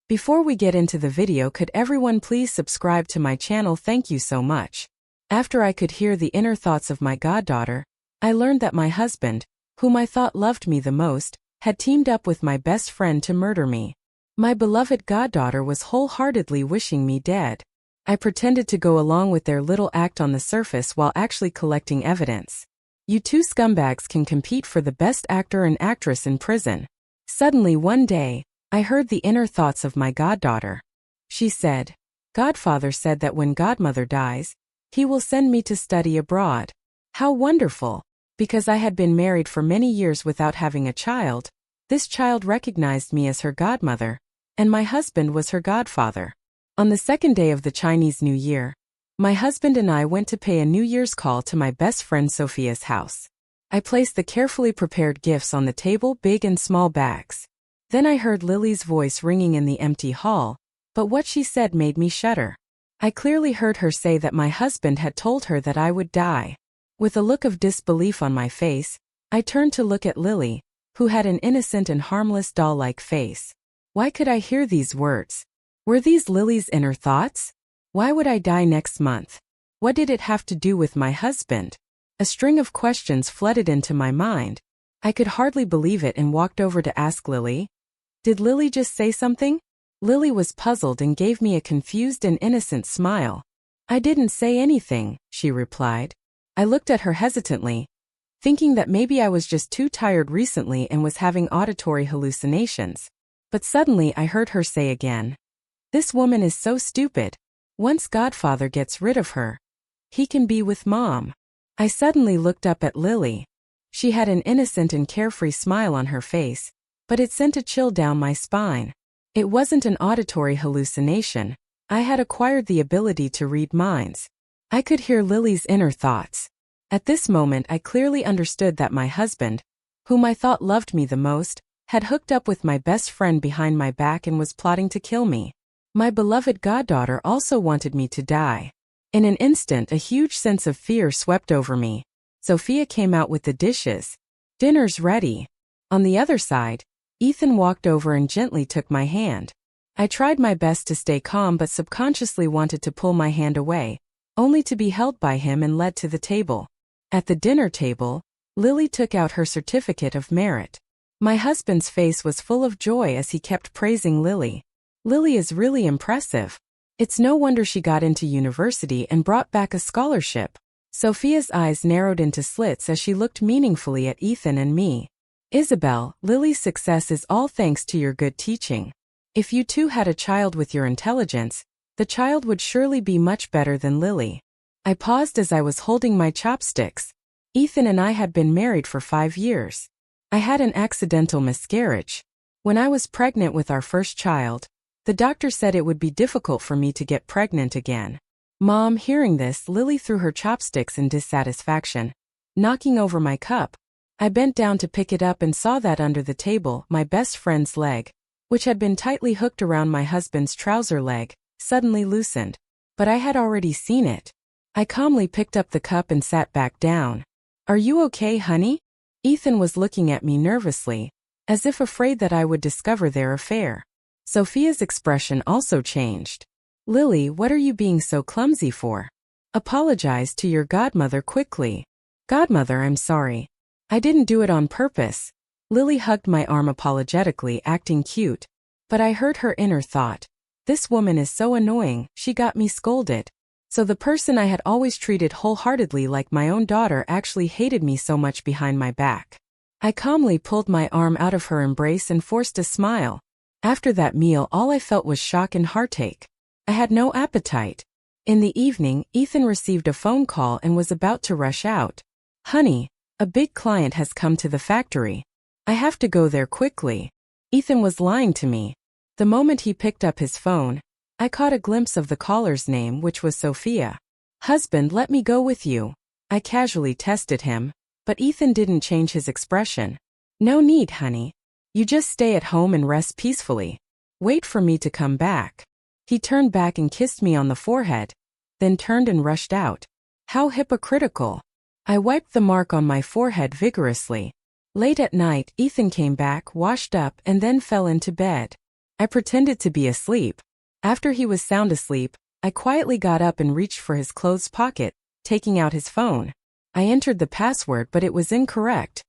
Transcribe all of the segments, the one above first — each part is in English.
Before we get into the video, could everyone please subscribe to my channel? Thank you so much. After I could hear the inner thoughts of my goddaughter, I learned that my husband, whom I thought loved me the most, had teamed up with my best friend to murder me. My beloved goddaughter was wholeheartedly wishing me dead. I pretended to go along with their little act on the surface while actually collecting evidence. You two scumbags can compete for the best actor and actress in prison. Suddenly one day, I heard the inner thoughts of my goddaughter. She said, "Godfather said that when godmother dies, he will send me to study abroad." How wonderful! Because I had been married for many years without having a child, this child recognized me as her godmother, and my husband was her godfather. On the second day of the Chinese New Year, my husband and I went to pay a New Year's call to my best friend Sophia's house. I placed the carefully prepared gifts on the table, big and small bags. Then I heard Lily's voice ringing in the empty hall, but what she said made me shudder. I clearly heard her say that my husband had told her that I would die. With a look of disbelief on my face, I turned to look at Lily, who had an innocent and harmless doll-like face. Why could I hear these words? Were these Lily's inner thoughts? Why would I die next month? What did it have to do with my husband? A string of questions flooded into my mind. I could hardly believe it and walked over to ask Lily. Did Lily just say something? Lily was puzzled and gave me a confused and innocent smile. "I didn't say anything," she replied. I looked at her hesitantly, thinking that maybe I was just too tired recently and was having auditory hallucinations. But suddenly I heard her say again, "This woman is so stupid. Once Godfather gets rid of her, he can be with Mom." I suddenly looked up at Lily. She had an innocent and carefree smile on her face, but it sent a chill down my spine. It wasn't an auditory hallucination. I had acquired the ability to read minds. I could hear Lily's inner thoughts. At this moment I clearly understood that my husband, whom I thought loved me the most, had hooked up with my best friend behind my back and was plotting to kill me. My beloved goddaughter also wanted me to die. In an instant, a huge sense of fear swept over me. Sophia came out with the dishes. "Dinner's ready." On the other side, Ethan walked over and gently took my hand. I tried my best to stay calm but subconsciously wanted to pull my hand away, only to be held by him and led to the table. At the dinner table, Lily took out her certificate of merit. My husband's face was full of joy as he kept praising Lily. "Lily is really impressive. It's no wonder she got into university and brought back a scholarship." Sophia's eyes narrowed into slits as she looked meaningfully at Ethan and me. "Isabel, Lily's success is all thanks to your good teaching. If you two had a child with your intelligence, the child would surely be much better than Lily." I paused as I was holding my chopsticks. Ethan and I had been married for 5 years. I had an accidental miscarriage. When I was pregnant with our first child, the doctor said it would be difficult for me to get pregnant again. Mom, hearing this, Lily threw her chopsticks in dissatisfaction, knocking over my cup. I bent down to pick it up and saw that under the table, my best friend's leg, which had been tightly hooked around my husband's trouser leg, suddenly loosened. But I had already seen it. I calmly picked up the cup and sat back down. "Are you okay, honey?" Ethan was looking at me nervously, as if afraid that I would discover their affair. Sophia's expression also changed. "Lily, what are you being so clumsy for? Apologize to your godmother quickly." "Godmother, I'm sorry. I didn't do it on purpose." Lily hugged my arm apologetically, acting cute. But I heard her inner thought. "This woman is so annoying, she got me scolded." So the person I had always treated wholeheartedly like my own daughter actually hated me so much behind my back. I calmly pulled my arm out of her embrace and forced a smile. After that meal, all I felt was shock and heartache. I had no appetite. In the evening, Ethan received a phone call and was about to rush out. "Honey, a big client has come to the factory. I have to go there quickly." Ethan was lying to me. The moment he picked up his phone, I caught a glimpse of the caller's name, which was Sophia. "Husband, let me go with you." I casually tested him, but Ethan didn't change his expression. "No need, honey. You just stay at home and rest peacefully. Wait for me to come back." He turned back and kissed me on the forehead, then turned and rushed out. How hypocritical. I wiped the mark on my forehead vigorously. Late at night, Ethan came back, washed up, and then fell into bed. I pretended to be asleep. After he was sound asleep, I quietly got up and reached for his clothes pocket, taking out his phone. I entered the password, but it was incorrect.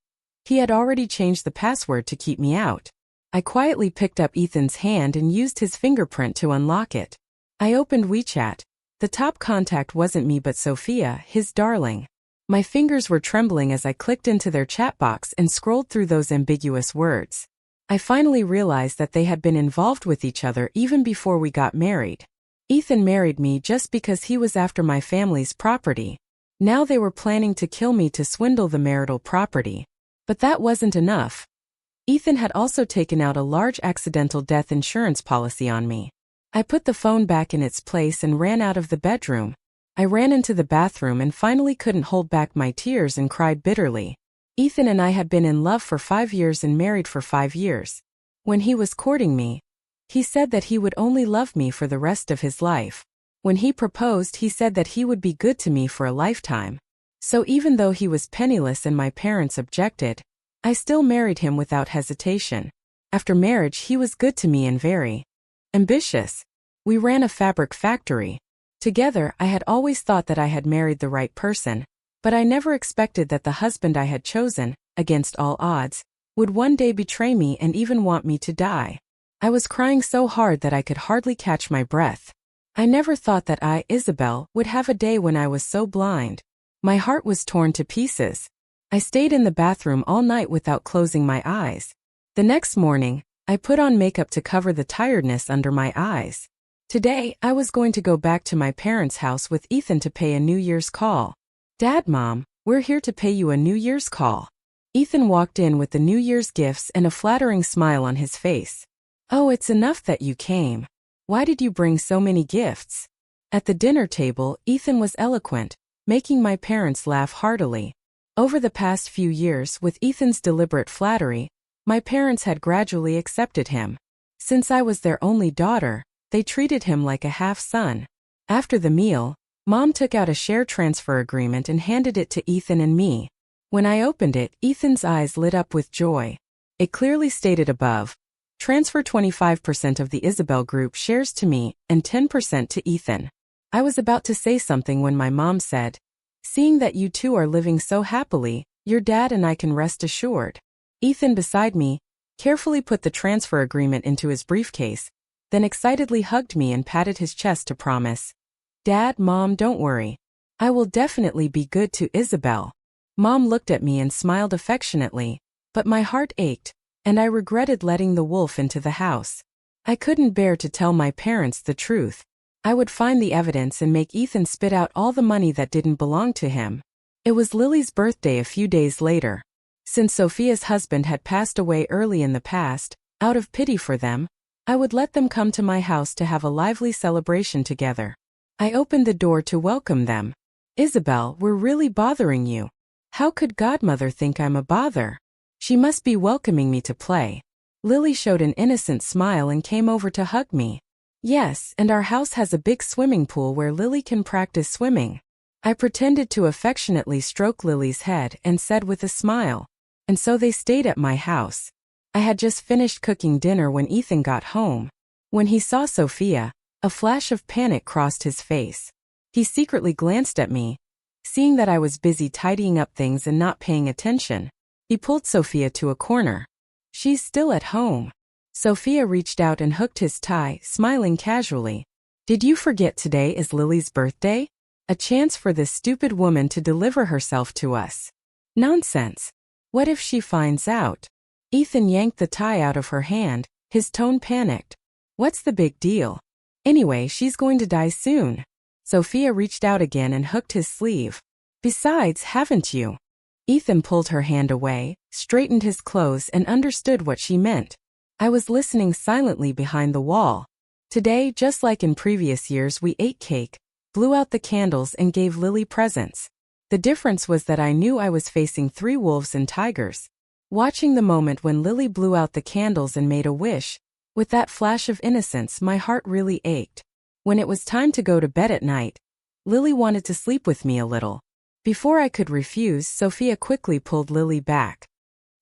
He had already changed the password to keep me out. I quietly picked up Ethan's hand and used his fingerprint to unlock it. I opened WeChat. The top contact wasn't me but Sophia, his darling. My fingers were trembling as I clicked into their chat box and scrolled through those ambiguous words. I finally realized that they had been involved with each other even before we got married. Ethan married me just because he was after my family's property. Now they were planning to kill me to swindle the marital property. But that wasn't enough. Ethan had also taken out a large accidental death insurance policy on me. I put the phone back in its place and ran out of the bedroom. I ran into the bathroom and finally couldn't hold back my tears and cried bitterly. Ethan and I had been in love for 5 years and married for 5 years. When he was courting me, he said that he would only love me for the rest of his life. When he proposed, he said that he would be good to me for a lifetime. So even though he was penniless and my parents objected, I still married him without hesitation. After marriage, he was good to me and very ambitious. We ran a fabric factory. Together, I had always thought that I had married the right person, but I never expected that the husband I had chosen, against all odds, would one day betray me and even want me to die. I was crying so hard that I could hardly catch my breath. I never thought that I, Isabel, would have a day when I was so blind. My heart was torn to pieces. I stayed in the bathroom all night without closing my eyes. The next morning, I put on makeup to cover the tiredness under my eyes. Today, I was going to go back to my parents' house with Ethan to pay a New Year's call. Dad, Mom, we're here to pay you a New Year's call. Ethan walked in with the New Year's gifts and a flattering smile on his face. Oh, it's enough that you came. Why did you bring so many gifts? At the dinner table, Ethan was eloquent, making my parents laugh heartily. Over the past few years, with Ethan's deliberate flattery, my parents had gradually accepted him. Since I was their only daughter, they treated him like a half-son. After the meal, Mom took out a share transfer agreement and handed it to Ethan and me. When I opened it, Ethan's eyes lit up with joy. It clearly stated above, transfer 25% of the Isabel Group shares to me and 10% to Ethan. I was about to say something when my mom said, seeing that you two are living so happily, your dad and I can rest assured. Ethan beside me carefully put the transfer agreement into his briefcase, then excitedly hugged me and patted his chest to promise. Dad, Mom, don't worry. I will definitely be good to Isabel. Mom looked at me and smiled affectionately, but my heart ached, and I regretted letting the wolf into the house. I couldn't bear to tell my parents the truth. I would find the evidence and make Ethan spit out all the money that didn't belong to him. It was Lily's birthday a few days later. Since Sophia's husband had passed away early in the past, out of pity for them, I would let them come to my house to have a lively celebration together. I opened the door to welcome them. Isabel, we're really bothering you. How could Godmother think I'm a bother? She must be welcoming me to play. Lily showed an innocent smile and came over to hug me. Yes, and our house has a big swimming pool where Lily can practice swimming. I pretended to affectionately stroke Lily's head and said with a smile, and so they stayed at my house. I had just finished cooking dinner when Ethan got home. When he saw Sophia, a flash of panic crossed his face. He secretly glanced at me. Seeing that I was busy tidying up things and not paying attention, he pulled Sophia to a corner. She's still at home. Sophia reached out and hooked his tie, smiling casually. Did you forget today is Lily's birthday? A chance for this stupid woman to deliver herself to us. Nonsense. What if she finds out? Ethan yanked the tie out of her hand, his tone panicked. What's the big deal? Anyway, she's going to die soon. Sophia reached out again and hooked his sleeve. Besides, haven't you? Ethan pulled her hand away, straightened his clothes and understood what she meant. I was listening silently behind the wall. Today, just like in previous years, we ate cake, blew out the candles and gave Lily presents. The difference was that I knew I was facing 3 wolves and tigers. Watching the moment when Lily blew out the candles and made a wish, with that flash of innocence, my heart really ached. When it was time to go to bed at night, Lily wanted to sleep with me a little. Before I could refuse, Sophia quickly pulled Lily back.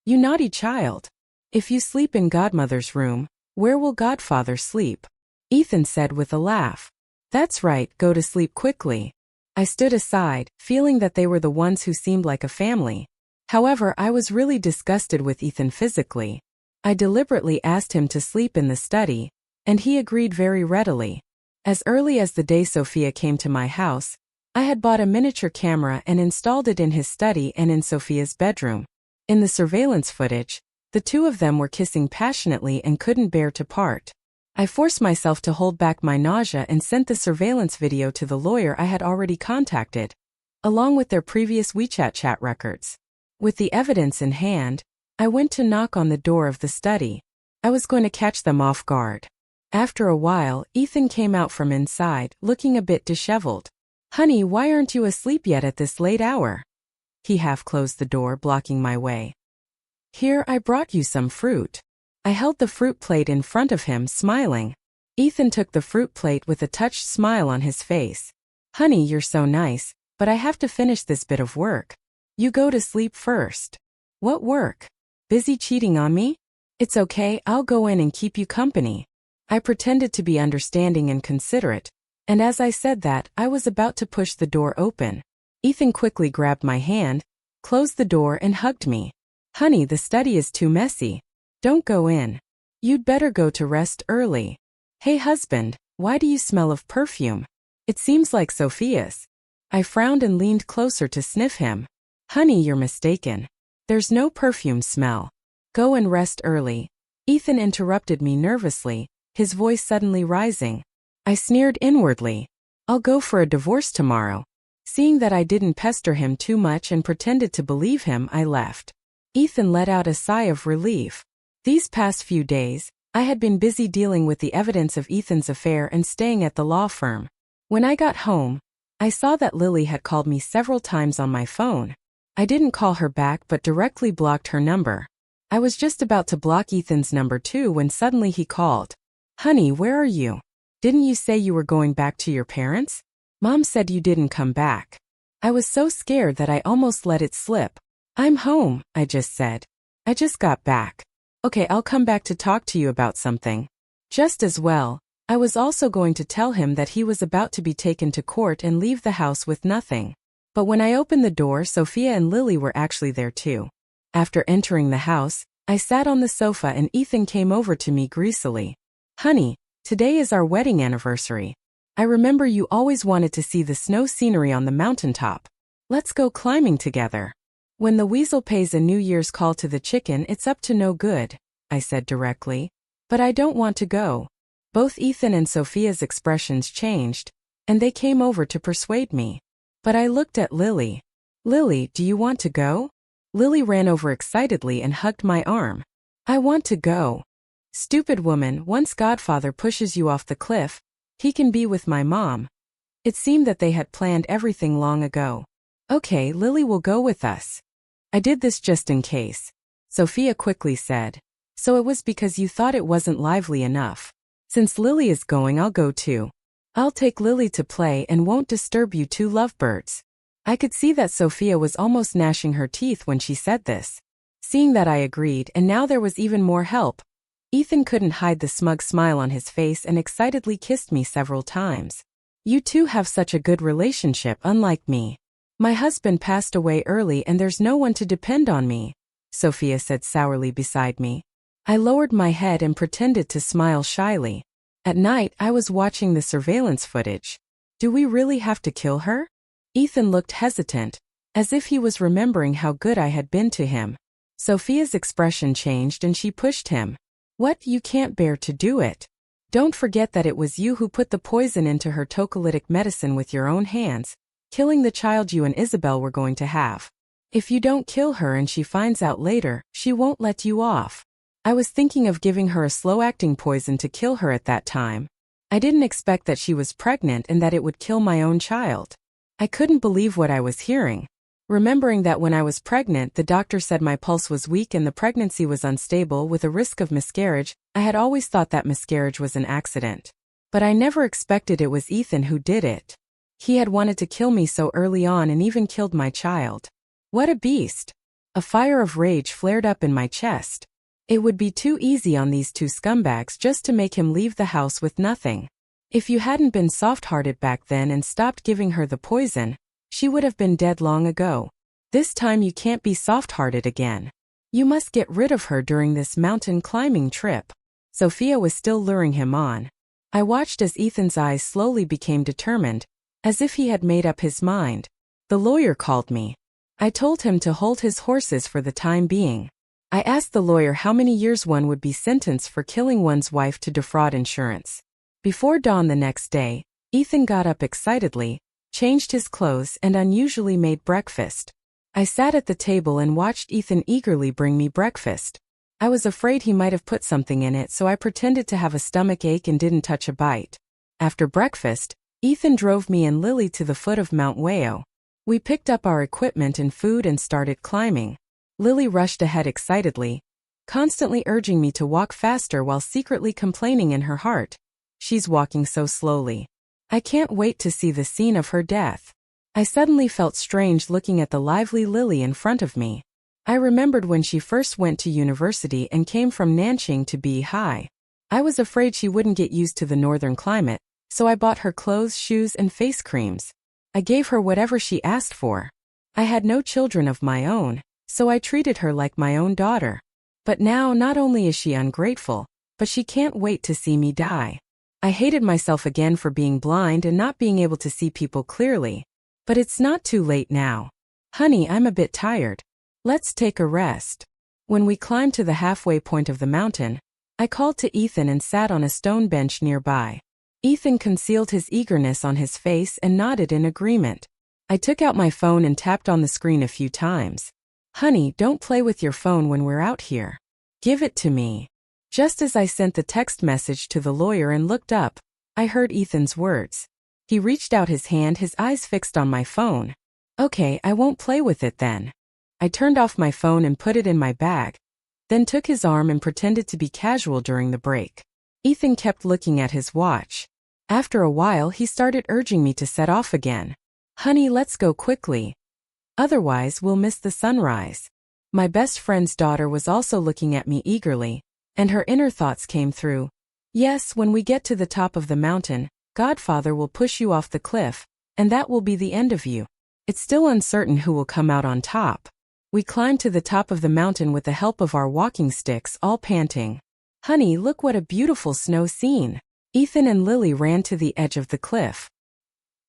You naughty child. If you sleep in Godmother's room, Where will Godfather sleep? Ethan said with a laugh. That's right, go to sleep quickly. I stood aside, feeling that they were the ones who seemed like a family. However, I was really disgusted with Ethan physically. I deliberately asked him to sleep in the study, and he agreed very readily. As early as the day Sophia came to my house, I had bought a miniature camera and installed it in his study and in Sophia's bedroom. In the surveillance footage, the two of them were kissing passionately and couldn't bear to part. I forced myself to hold back my nausea and sent the surveillance video to the lawyer I had already contacted, along with their previous WeChat chat records. With the evidence in hand, I went to knock on the door of the study. I was going to catch them off guard. After a while, Ethan came out from inside, looking a bit disheveled. Honey, why aren't you asleep yet at this late hour? He half closed the door, blocking my way. Here, I brought you some fruit. I held the fruit plate in front of him, smiling. Ethan took the fruit plate with a touched smile on his face. Honey, you're so nice, but I have to finish this bit of work. You go to sleep first. What work? Busy cheating on me? It's okay, I'll go in and keep you company. I pretended to be understanding and considerate, and as I said that, I was about to push the door open. Ethan quickly grabbed my hand, closed the door and hugged me. Honey, the study is too messy. Don't go in. You'd better go to rest early. Hey husband, why do you smell of perfume? It seems like Sophia's. I frowned and leaned closer to sniff him. Honey, you're mistaken. There's no perfume smell. Go and rest early. Ethan interrupted me nervously, his voice suddenly rising. I sneered inwardly. I'll go for a divorce tomorrow. Seeing that I didn't pester him too much and pretended to believe him, I left. Ethan let out a sigh of relief. These past few days, I had been busy dealing with the evidence of Ethan's affair and staying at the law firm. When I got home, I saw that Lily had called me several times on my phone. I didn't call her back but directly blocked her number. I was just about to block Ethan's number too when suddenly he called. Honey, where are you? Didn't you say you were going back to your parents? Mom said you didn't come back. I was so scared that I almost let it slip. I'm home, I just said. I just got back. Okay, I'll come back to talk to you about something. Just as well, I was also going to tell him that he was about to be taken to court and leave the house with nothing. But when I opened the door, Sophia and Lily were actually there too. After entering the house, I sat on the sofa and Ethan came over to me greasily. Honey, today is our wedding anniversary. I remember you always wanted to see the snow scenery on the mountaintop. Let's go climbing together. When the weasel pays a New Year's call to the chicken, it's up to no good, I said directly. But I don't want to go. Both Ethan and Sophia's expressions changed, and they came over to persuade me. But I looked at Lily. Lily, do you want to go? Lily ran over excitedly and hugged my arm. I want to go. Stupid woman, once Godfather pushes you off the cliff, he can be with my mom. It seemed that they had planned everything long ago. Okay, Lily will go with us. I did this just in case. Sophia quickly said. So it was because you thought it wasn't lively enough. Since Lily is going, I'll go too. I'll take Lily to play and won't disturb you two lovebirds. I could see that Sophia was almost gnashing her teeth when she said this. Seeing that I agreed, and now there was even more help. Ethan couldn't hide the smug smile on his face and excitedly kissed me several times. You two have such a good relationship, unlike me. My husband passed away early and there's no one to depend on me, Sophia said sourly beside me. I lowered my head and pretended to smile shyly. At night, I was watching the surveillance footage. Do we really have to kill her? Ethan looked hesitant, as if he was remembering how good I had been to him. Sophia's expression changed and she pushed him. What, you can't bear to do it? Don't forget that it was you who put the poison into her tocolytic medicine with your own hands, killing the child you and Isabel were going to have. If you don't kill her and she finds out later, she won't let you off. I was thinking of giving her a slow-acting poison to kill her at that time. I didn't expect that she was pregnant and that it would kill my own child. I couldn't believe what I was hearing. Remembering that when I was pregnant, the doctor said my pulse was weak and the pregnancy was unstable with a risk of miscarriage, I had always thought that miscarriage was an accident. But I never expected it was Ethan who did it. He had wanted to kill me so early on and even killed my child. What a beast! A fire of rage flared up in my chest. It would be too easy on these two scumbags just to make him leave the house with nothing. If you hadn't been soft-hearted back then and stopped giving her the poison, she would have been dead long ago. This time you can't be soft-hearted again. You must get rid of her during this mountain climbing trip. Sophia was still luring him on. I watched as Ethan's eyes slowly became determined, as if he had made up his mind. The lawyer called me. I told him to hold his horses for the time being. I asked the lawyer how many years one would be sentenced for killing one's wife to defraud insurance. Before dawn the next day, Ethan got up excitedly, changed his clothes and unusually made breakfast. I sat at the table and watched Ethan eagerly bring me breakfast. I was afraid he might have put something in it, so I pretended to have a stomach ache and didn't touch a bite. After breakfast, Ethan drove me and Lily to the foot of Mount Wayo. We picked up our equipment and food and started climbing. Lily rushed ahead excitedly, constantly urging me to walk faster while secretly complaining in her heart. She's walking so slowly. I can't wait to see the scene of her death. I suddenly felt strange looking at the lively Lily in front of me. I remembered when she first went to university and came from Nanching to be high. I was afraid she wouldn't get used to the northern climate, so I bought her clothes, shoes, and face creams. I gave her whatever she asked for. I had no children of my own, so I treated her like my own daughter. But now not only is she ungrateful, but she can't wait to see me die. I hated myself again for being blind and not being able to see people clearly. But it's not too late now. Honey, I'm a bit tired. Let's take a rest. When we climbed to the halfway point of the mountain, I called to Ethan and sat on a stone bench nearby. Ethan concealed his eagerness on his face and nodded in agreement. I took out my phone and tapped on the screen a few times. Honey, don't play with your phone when we're out here. Give it to me. Just as I sent the text message to the lawyer and looked up, I heard Ethan's words. He reached out his hand, his eyes fixed on my phone. Okay, I won't play with it then. I turned off my phone and put it in my bag, then took his arm and pretended to be casual during the break. Ethan kept looking at his watch. After a while, he started urging me to set off again. Honey, let's go quickly. Otherwise, we'll miss the sunrise. My best friend's daughter was also looking at me eagerly, and her inner thoughts came through. Yes, when we get to the top of the mountain, Godfather will push you off the cliff, and that will be the end of you. It's still uncertain who will come out on top. We climbed to the top of the mountain with the help of our walking sticks, all panting. Honey, look what a beautiful snow scene. Ethan and Lily ran to the edge of the cliff.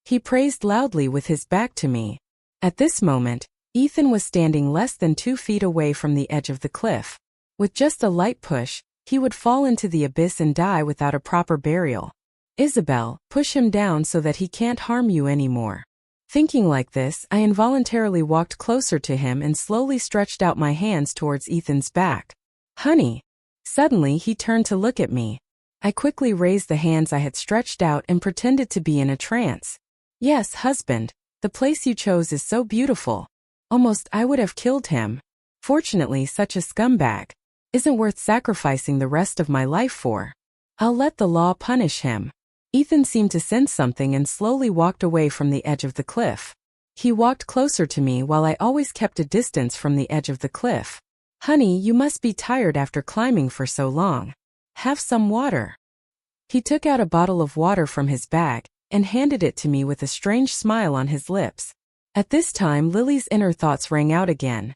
He praised loudly with his back to me. At this moment, Ethan was standing less than 2 feet away from the edge of the cliff. With just a light push, he would fall into the abyss and die without a proper burial. Isabel, push him down so that he can't harm you anymore. Thinking like this, I involuntarily walked closer to him and slowly stretched out my hands towards Ethan's back. Honey. Suddenly he turned to look at me. I quickly raised the hands I had stretched out and pretended to be in a trance. Yes, husband, the place you chose is so beautiful. Almost I would have killed him. Fortunately, such a scumbag isn't worth sacrificing the rest of my life for. I'll let the law punish him. Ethan seemed to sense something and slowly walked away from the edge of the cliff. He walked closer to me while I always kept a distance from the edge of the cliff. Honey, you must be tired after climbing for so long. Have some water. He took out a bottle of water from his bag and handed it to me with a strange smile on his lips. At this time, Lily's inner thoughts rang out again.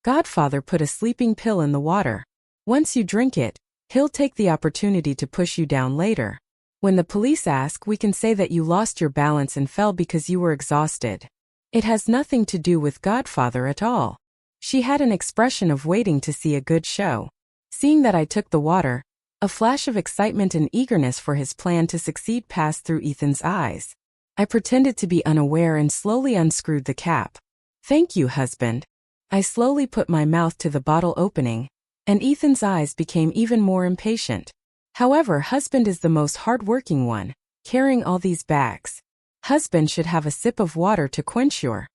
Godfather put a sleeping pill in the water. Once you drink it, he'll take the opportunity to push you down later. When the police ask, we can say that you lost your balance and fell because you were exhausted. It has nothing to do with Godfather at all. She had an expression of waiting to see a good show. Seeing that I took the water, a flash of excitement and eagerness for his plan to succeed passed through Ethan's eyes. I pretended to be unaware and slowly unscrewed the cap. Thank you, husband. I slowly put my mouth to the bottle opening, and Ethan's eyes became even more impatient. However, husband is the most hard-working one, carrying all these bags. Husband should have a sip of water to quench your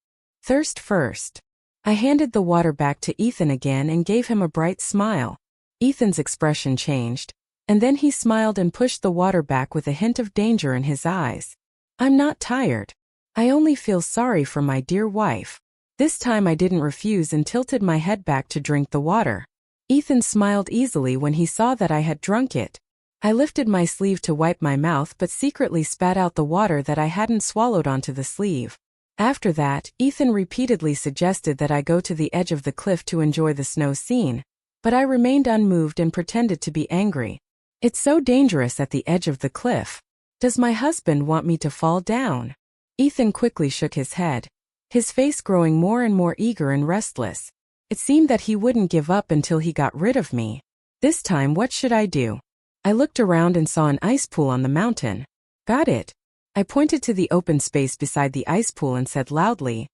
thirst first. I handed the water back to Ethan again and gave him a bright smile. Ethan's expression changed, and then he smiled and pushed the water back with a hint of danger in his eyes. I'm not tired. I only feel sorry for my dear wife. This time I didn't refuse and tilted my head back to drink the water. Ethan smiled easily when he saw that I had drunk it. I lifted my sleeve to wipe my mouth but secretly spat out the water that I hadn't swallowed onto the sleeve. After that, Ethan repeatedly suggested that I go to the edge of the cliff to enjoy the snow scene, but I remained unmoved and pretended to be angry. It's so dangerous at the edge of the cliff. Does my husband want me to fall down? Ethan quickly shook his head, his face growing more and more eager and restless. It seemed that he wouldn't give up until he got rid of me. This time, what should I do? I looked around and saw an ice pool on the mountain. Got it. I pointed to the open space beside the ice pool and said loudly,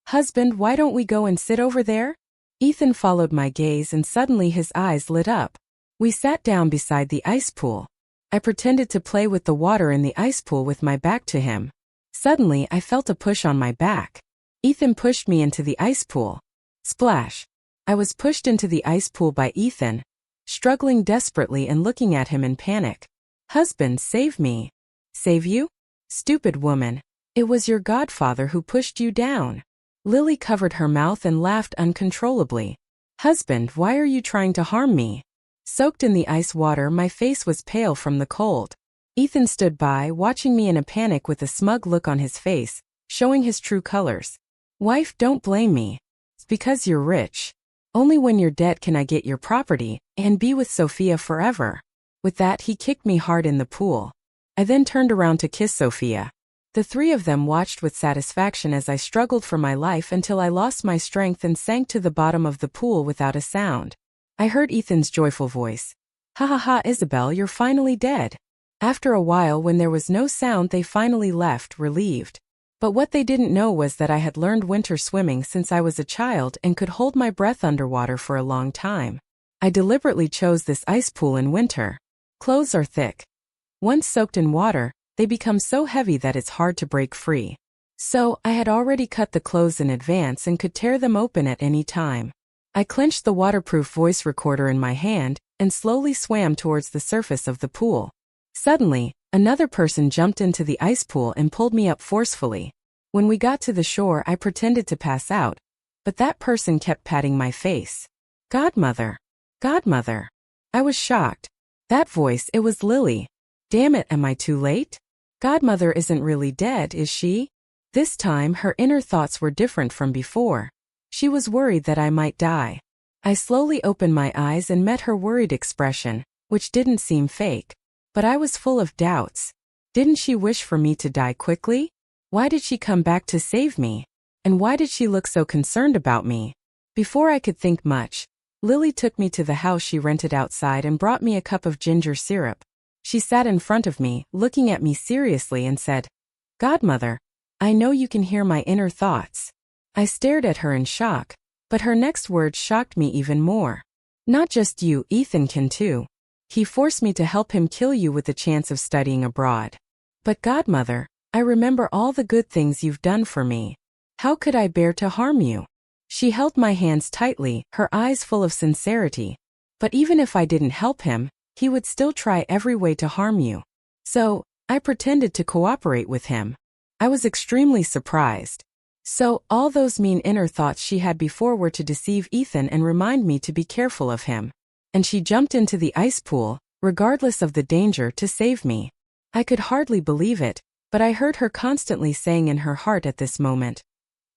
"Husband, why don't we go and sit over there?" Ethan followed my gaze and suddenly his eyes lit up. We sat down beside the ice pool. I pretended to play with the water in the ice pool with my back to him. Suddenly, I felt a push on my back. Ethan pushed me into the ice pool. Splash! I was pushed into the ice pool by Ethan, struggling desperately and looking at him in panic. "Husband, save me." "Save you? Stupid woman. It was your godfather who pushed you down." Lily covered her mouth and laughed uncontrollably. "Husband, why are you trying to harm me?" Soaked in the ice water, my face was pale from the cold. Ethan stood by, watching me in a panic with a smug look on his face, showing his true colors. "Wife, don't blame me. It's because you're rich. Only when you're dead can I get your property and be with Sophia forever." With that, he kicked me hard in the pool. I then turned around to kiss Sophia. The three of them watched with satisfaction as I struggled for my life until I lost my strength and sank to the bottom of the pool without a sound. I heard Ethan's joyful voice. "Ha ha ha, Isabel, you're finally dead." After a while, when there was no sound, they finally left, relieved. But what they didn't know was that I had learned winter swimming since I was a child and could hold my breath underwater for a long time. I deliberately chose this ice pool in winter. Clothes are thick. Once soaked in water, they become so heavy that it's hard to break free. So, I had already cut the clothes in advance and could tear them open at any time. I clenched the waterproof voice recorder in my hand and slowly swam towards the surface of the pool. Suddenly, another person jumped into the ice pool and pulled me up forcefully. When we got to the shore, I pretended to pass out, but that person kept patting my face. "Godmother! Godmother!" I was shocked. That voice, it was Lily. Damn it, am I too late? Godmother isn't really dead, is she? This time, her inner thoughts were different from before. She was worried that I might die. I slowly opened my eyes and met her worried expression, which didn't seem fake. But I was full of doubts. Didn't she wish for me to die quickly? Why did she come back to save me? And why did she look so concerned about me? Before I could think much, Lily took me to the house she rented outside and brought me a cup of ginger syrup. She sat in front of me, looking at me seriously and said, "Godmother, I know you can hear my inner thoughts." I stared at her in shock, but her next words shocked me even more. "Not just you, Ethan can too. He forced me to help him kill you with the chance of studying abroad. But Godmother, I remember all the good things you've done for me. How could I bear to harm you?" She held my hands tightly, her eyes full of sincerity. "But even if I didn't help him, he would still try every way to harm you. So, I pretended to cooperate with him." I was extremely surprised. So, all those mean inner thoughts she had before were to deceive Ethan and remind me to be careful of him. And she jumped into the ice pool, regardless of the danger, to save me. I could hardly believe it, but I heard her constantly saying in her heart at this moment,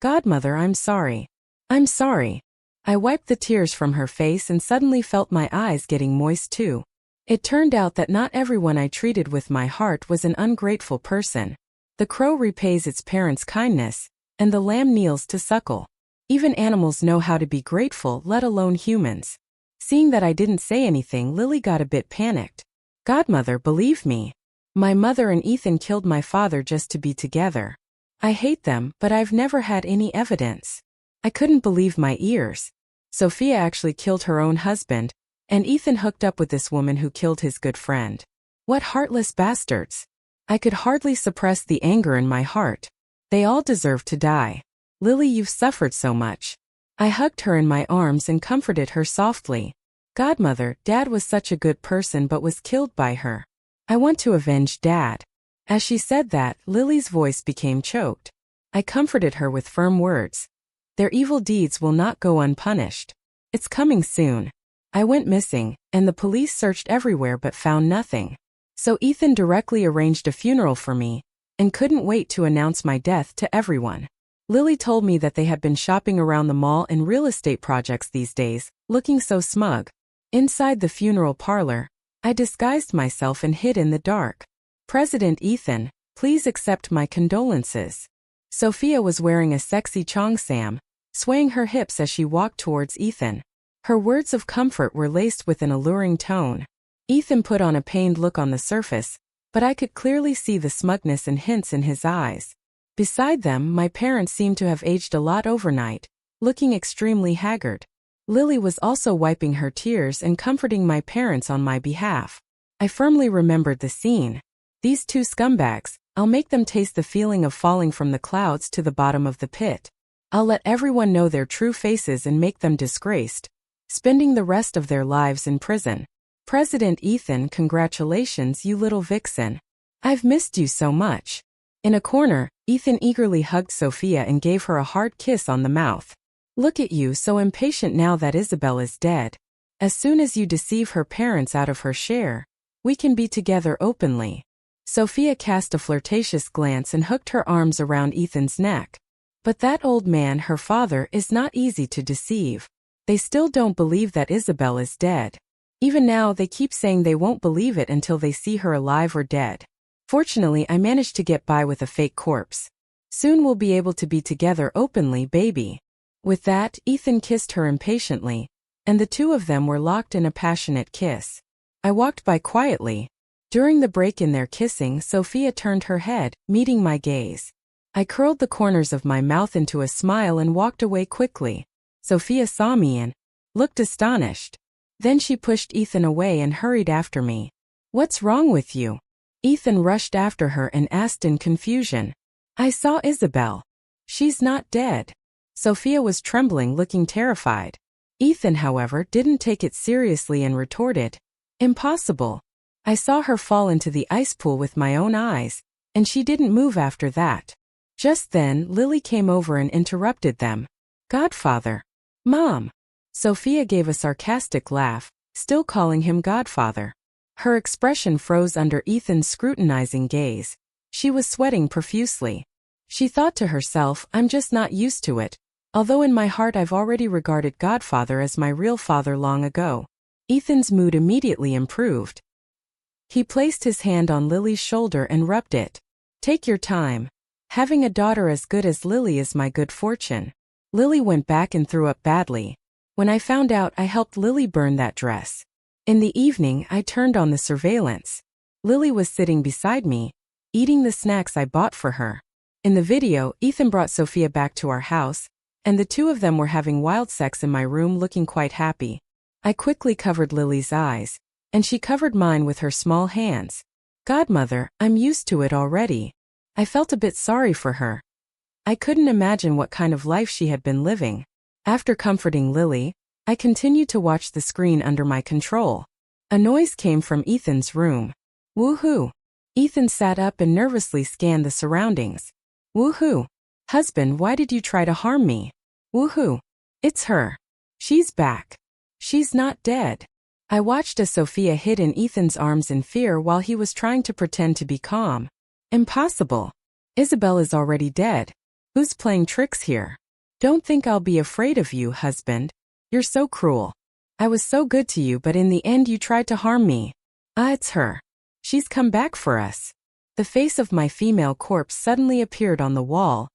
"Godmother, I'm sorry. I'm sorry." I wiped the tears from her face and suddenly felt my eyes getting moist too. It turned out that not everyone I treated with my heart was an ungrateful person. The crow repays its parents' kindness, and the lamb kneels to suckle. Even animals know how to be grateful, let alone humans. Seeing that I didn't say anything, Lily got a bit panicked. "Godmother, believe me. My mother and Ethan killed my father just to be together. I hate them, but I've never had any evidence." I couldn't believe my ears. Sophia actually killed her own husband, and Ethan hooked up with this woman who killed his good friend. What heartless bastards. I could hardly suppress the anger in my heart. They all deserve to die. "Lily, you've suffered so much." I hugged her in my arms and comforted her softly. "Godmother, Dad was such a good person but was killed by her. I want to avenge Dad." As she said that, Lily's voice became choked. I comforted her with firm words. "Their evil deeds will not go unpunished. It's coming soon. I went missing, and the police searched everywhere but found nothing. So Ethan directly arranged a funeral for me, and couldn't wait to announce my death to everyone. Lily told me that they had been shopping around the mall and real estate projects these days, looking so smug. Inside the funeral parlor, I disguised myself and hid in the dark. President Ethan, please accept my condolences. Sophia was wearing a sexy cheongsam, swaying her hips as she walked towards Ethan. Her words of comfort were laced with an alluring tone. Ethan put on a pained look on the surface, but I could clearly see the smugness and hints in his eyes. Beside them, my parents seemed to have aged a lot overnight, looking extremely haggard. Lily was also wiping her tears and comforting my parents on my behalf. I firmly remembered the scene. These two scumbags, I'll make them taste the feeling of falling from the clouds to the bottom of the pit. I'll let everyone know their true faces and make them disgraced, spending the rest of their lives in prison. President Ethan, congratulations, you little vixen. I've missed you so much. In a corner, Ethan eagerly hugged Sophia and gave her a hard kiss on the mouth. Look at you, so impatient now that Isabel is dead. As soon as you deceive her parents out of her share, we can be together openly. Sophia cast a flirtatious glance and hooked her arms around Ethan's neck. But that old man, her father, is not easy to deceive. They still don't believe that Isabel is dead. Even now, they keep saying they won't believe it until they see her alive or dead. Fortunately, I managed to get by with a fake corpse. Soon we'll be able to be together openly, baby. With that, Ethan kissed her impatiently, and the two of them were locked in a passionate kiss. I walked by quietly. During the break in their kissing, Sophia turned her head, meeting my gaze. I curled the corners of my mouth into a smile and walked away quickly. Sophia saw me and looked astonished. Then she pushed Ethan away and hurried after me. What's wrong with you? Ethan rushed after her and asked in confusion. I saw Isabel. She's not dead. Sophia was trembling, looking terrified. Ethan, however, didn't take it seriously and retorted, impossible. I saw her fall into the ice pool with my own eyes, and she didn't move after that. Just then, Lily came over and interrupted them. Godfather. Mom. Sophia gave a sarcastic laugh, still calling him Godfather. Her expression froze under Ethan's scrutinizing gaze. She was sweating profusely. She thought to herself, I'm just not used to it, although in my heart I've already regarded Godfather as my real father long ago. Ethan's mood immediately improved. He placed his hand on Lily's shoulder and rubbed it. Take your time. Having a daughter as good as Lily is my good fortune. Lily went back and threw up badly. When I found out, I helped Lily burn that dress. In the evening, I turned on the surveillance. Lily was sitting beside me, eating the snacks I bought for her. In the video, Ethan brought Sophia back to our house, and the two of them were having wild sex in my room, looking quite happy. I quickly covered Lily's eyes, and she covered mine with her small hands. Godmother, I'm used to it already. I felt a bit sorry for her. I couldn't imagine what kind of life she had been living. After comforting Lily, I continued to watch the screen under my control. A noise came from Ethan's room. Woohoo! Ethan sat up and nervously scanned the surroundings. Woohoo! Husband, why did you try to harm me? Woohoo! It's her. She's back. She's not dead. I watched as Sophia hid in Ethan's arms in fear while he was trying to pretend to be calm. Impossible. Isabel is already dead. Who's playing tricks here? Don't think I'll be afraid of you, husband. You're so cruel. I was so good to you, but in the end you tried to harm me. It's her. She's come back for us. The face of my female corpse suddenly appeared on the wall,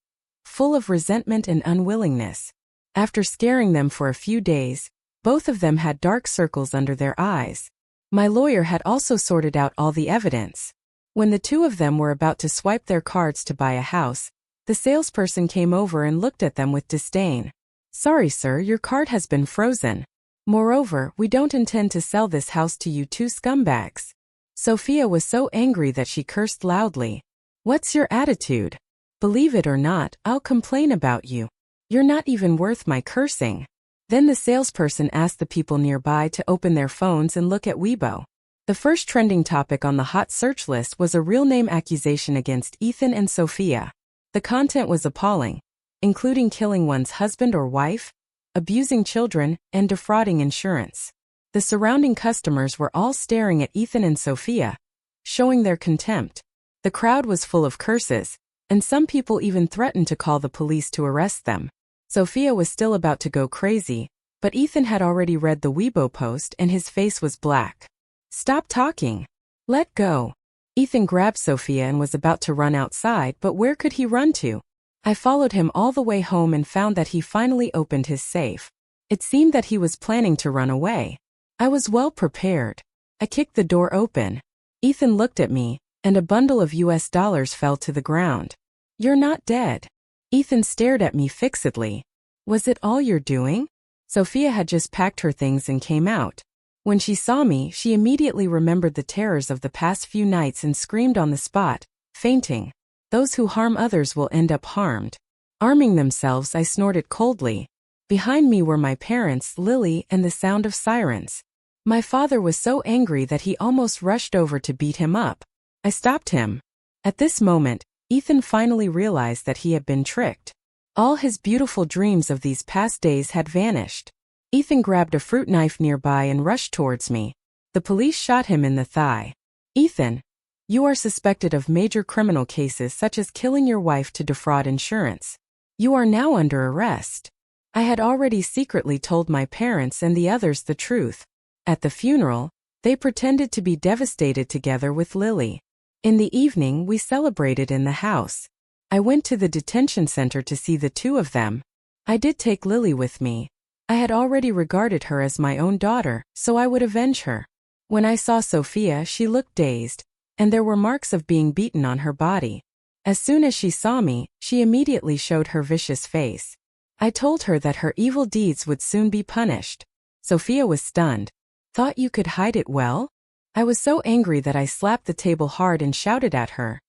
full of resentment and unwillingness. After scaring them for a few days, both of them had dark circles under their eyes. My lawyer had also sorted out all the evidence. When the two of them were about to swipe their cards to buy a house, the salesperson came over and looked at them with disdain. Sorry, sir, your card has been frozen. Moreover, we don't intend to sell this house to you two scumbags. Sophia was so angry that she cursed loudly. What's your attitude? Believe it or not, I'll complain about you. You're not even worth my cursing. Then the salesperson asked the people nearby to open their phones and look at Weibo. The first trending topic on the hot search list was a real name accusation against Ethan and Sophia. The content was appalling, including killing one's husband or wife, abusing children, and defrauding insurance. The surrounding customers were all staring at Ethan and Sophia, showing their contempt. The crowd was full of curses, and some people even threatened to call the police to arrest them. Sophia was still about to go crazy, but Ethan had already read the Weibo post and his face was black. "Stop talking. Let go." Ethan grabbed Sophia and was about to run outside, but where could he run to? I followed him all the way home and found that he finally opened his safe. It seemed that he was planning to run away. I was well prepared. I kicked the door open. Ethan looked at me, and a bundle of US dollars fell to the ground. "You're not dead." Ethan stared at me fixedly. "Was it all you're doing?" Sophia had just packed her things and came out. When she saw me, she immediately remembered the terrors of the past few nights and screamed on the spot, fainting. "Those who harm others will end up harmed." Arming themselves, I snorted coldly. Behind me were my parents, Lily, and the sound of sirens. My father was so angry that he almost rushed over to beat him up. I stopped him. At this moment, Ethan finally realized that he had been tricked. All his beautiful dreams of these past days had vanished. Ethan grabbed a fruit knife nearby and rushed towards me. The police shot him in the thigh. "Ethan, you are suspected of major criminal cases such as killing your wife to defraud insurance. You are now under arrest." I had already secretly told my parents and the others the truth. At the funeral, they pretended to be devastated together with Lily. In the evening, we celebrated in the house. I went to the detention center to see the two of them. I did take Lily with me. I had already regarded her as my own daughter, so I would avenge her. When I saw Sophia, she looked dazed, and there were marks of being beaten on her body. As soon as she saw me, she immediately showed her vicious face. I told her that her evil deeds would soon be punished. Sophia was stunned. "Thought you could hide it well?" I was so angry that I slapped the table hard and shouted at her.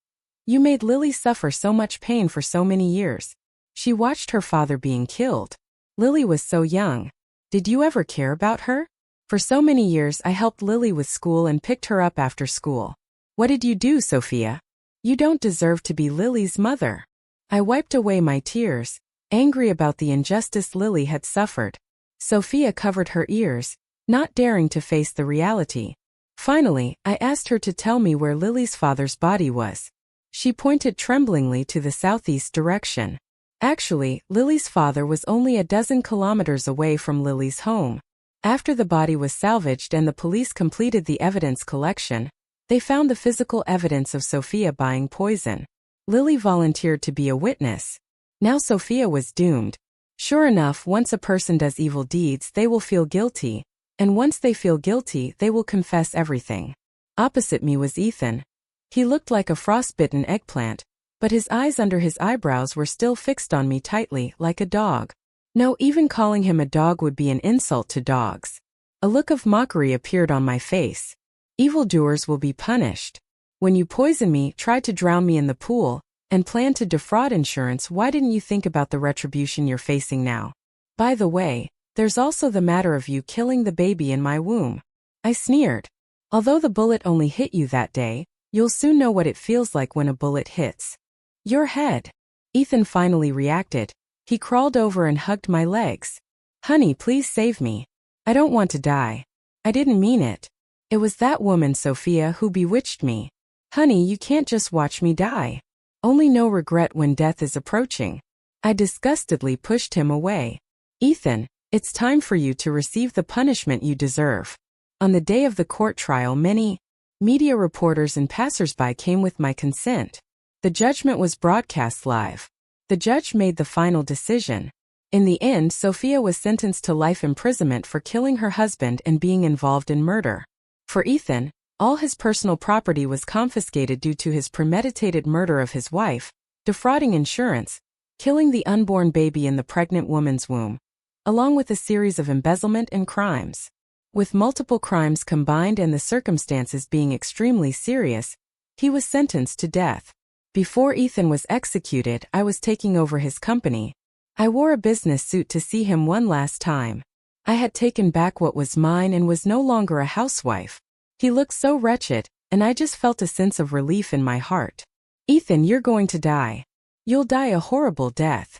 "You made Lily suffer so much pain for so many years. She watched her father being killed. Lily was so young. Did you ever care about her? For so many years I helped Lily with school and picked her up after school. What did you do, Sophia? You don't deserve to be Lily's mother." I wiped away my tears, angry about the injustice Lily had suffered. Sophia covered her ears, not daring to face the reality. Finally, I asked her to tell me where Lily's father's body was. She pointed tremblingly to the southeast direction. Actually, Lily's father was only a dozen kilometers away from Lily's home. After the body was salvaged and the police completed the evidence collection, they found the physical evidence of Sophia buying poison. Lily volunteered to be a witness. Now Sophia was doomed. Sure enough, once a person does evil deeds, they will feel guilty, and once they feel guilty, they will confess everything. Opposite me was Ethan. He looked like a frostbitten eggplant, but his eyes under his eyebrows were still fixed on me tightly, like a dog. No, even calling him a dog would be an insult to dogs. A look of mockery appeared on my face. "Evildoers will be punished. When you poisoned me, tried to drown me in the pool, and planned to defraud insurance, why didn't you think about the retribution you're facing now? By the way, there's also the matter of you killing the baby in my womb." I sneered. "Although the bullet only hit you that day, you'll soon know what it feels like when a bullet hits your head." Ethan finally reacted. He crawled over and hugged my legs. "Honey, please save me. I don't want to die. I didn't mean it. It was that woman, Sophia, who bewitched me. Honey, you can't just watch me die. Only no regret when death is approaching." I disgustedly pushed him away. "Ethan, it's time for you to receive the punishment you deserve." On the day of the court trial, many media reporters and passersby came with my consent. The judgment was broadcast live. The judge made the final decision. In the end, Sophia was sentenced to life imprisonment for killing her husband and being involved in murder. For Ethan, all his personal property was confiscated due to his premeditated murder of his wife, defrauding insurance, killing the unborn baby in the pregnant woman's womb, along with a series of embezzlement and crimes. With multiple crimes combined and the circumstances being extremely serious, he was sentenced to death. Before Ethan was executed, I was taking over his company. I wore a business suit to see him one last time. I had taken back what was mine and was no longer a housewife. He looked so wretched, and I just felt a sense of relief in my heart. "Ethan, you're going to die. You'll die a horrible death."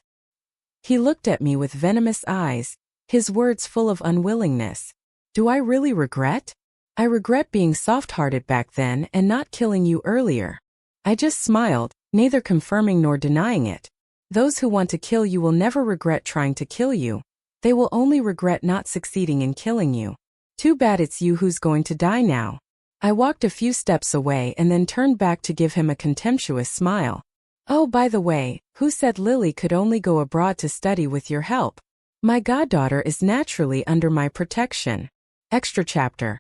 He looked at me with venomous eyes, his words full of unwillingness. Do I really regret? I regret being soft-hearted back then and not killing you earlier. I just smiled, neither confirming nor denying it. Those who want to kill you will never regret trying to kill you. They will only regret not succeeding in killing you. Too bad it's you who's going to die now. I walked a few steps away and then turned back to give him a contemptuous smile. Oh, by the way, who said Lily could only go abroad to study with your help? My goddaughter is naturally under my protection. Extra chapter.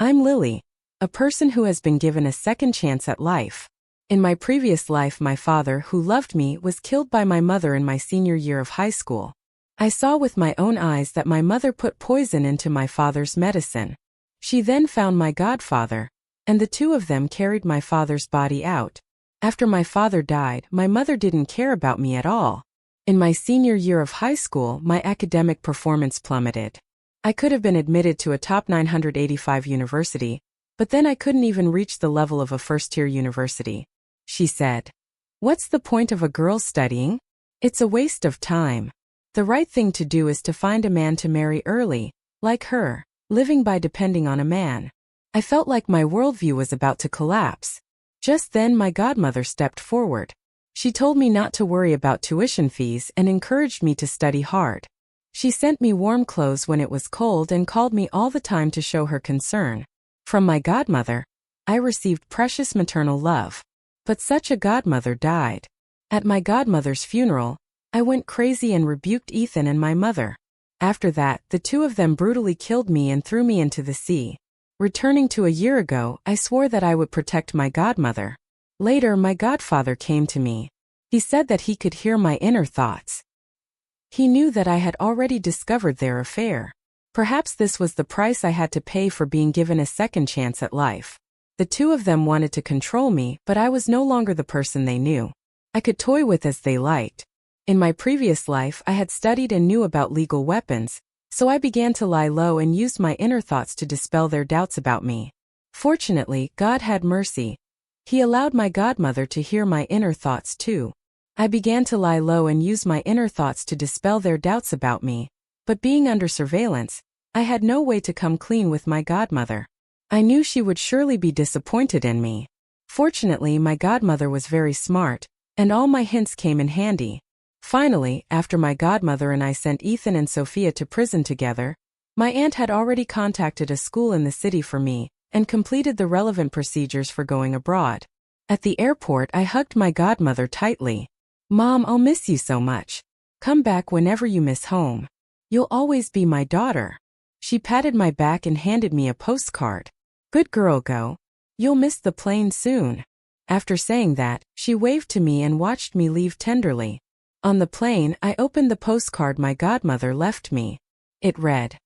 I'm Lily, a person who has been given a second chance at life. In my previous life, my father, who loved me, was killed by my mother in my senior year of high school. I saw with my own eyes that my mother put poison into my father's medicine. She then found my godfather, and the two of them carried my father's body out. After my father died, my mother didn't care about me at all. In my senior year of high school, my academic performance plummeted. I could have been admitted to a top 985 university, but then I couldn't even reach the level of a first-tier university. She said, "What's the point of a girl studying? It's a waste of time. The right thing to do is to find a man to marry early, like her, living by depending on a man." I felt like my worldview was about to collapse. Just then my godmother stepped forward. She told me not to worry about tuition fees and encouraged me to study hard. She sent me warm clothes when it was cold and called me all the time to show her concern. From my godmother, I received precious maternal love. But such a godmother died. At my godmother's funeral, I went crazy and rebuked Ethan and my mother. After that, the two of them brutally killed me and threw me into the sea. Returning to a year ago, I swore that I would protect my godmother. Later, my godfather came to me. He said that he could hear my inner thoughts. He knew that I had already discovered their affair. Perhaps this was the price I had to pay for being given a second chance at life. The two of them wanted to control me, but I was no longer the person they knew. I could toy with as they liked. In my previous life, I had studied and knew about legal weapons, so I began to lie low and used my inner thoughts to dispel their doubts about me. Fortunately, God had mercy. He allowed my godmother to hear my inner thoughts too. I began to lie low and use my inner thoughts to dispel their doubts about me. But being under surveillance, I had no way to come clean with my godmother. I knew she would surely be disappointed in me. Fortunately, my godmother was very smart, and all my hints came in handy. Finally, after my godmother and I sent Ethan and Sophia to prison together, my aunt had already contacted a school in the city for me and completed the relevant procedures for going abroad. At the airport, I hugged my godmother tightly. "Mom, I'll miss you so much. Come back whenever you miss home. You'll always be my daughter." She patted my back and handed me a postcard. "Good girl, go. You'll miss the plane soon." After saying that, she waved to me and watched me leave tenderly. On the plane, I opened the postcard my godmother left me. It read,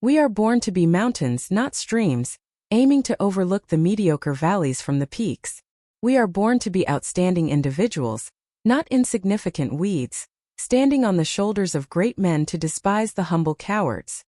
"We are born to be mountains, not streams, aiming to overlook the mediocre valleys from the peaks. We are born to be outstanding individuals, not insignificant weeds, standing on the shoulders of great men to despise the humble cowards.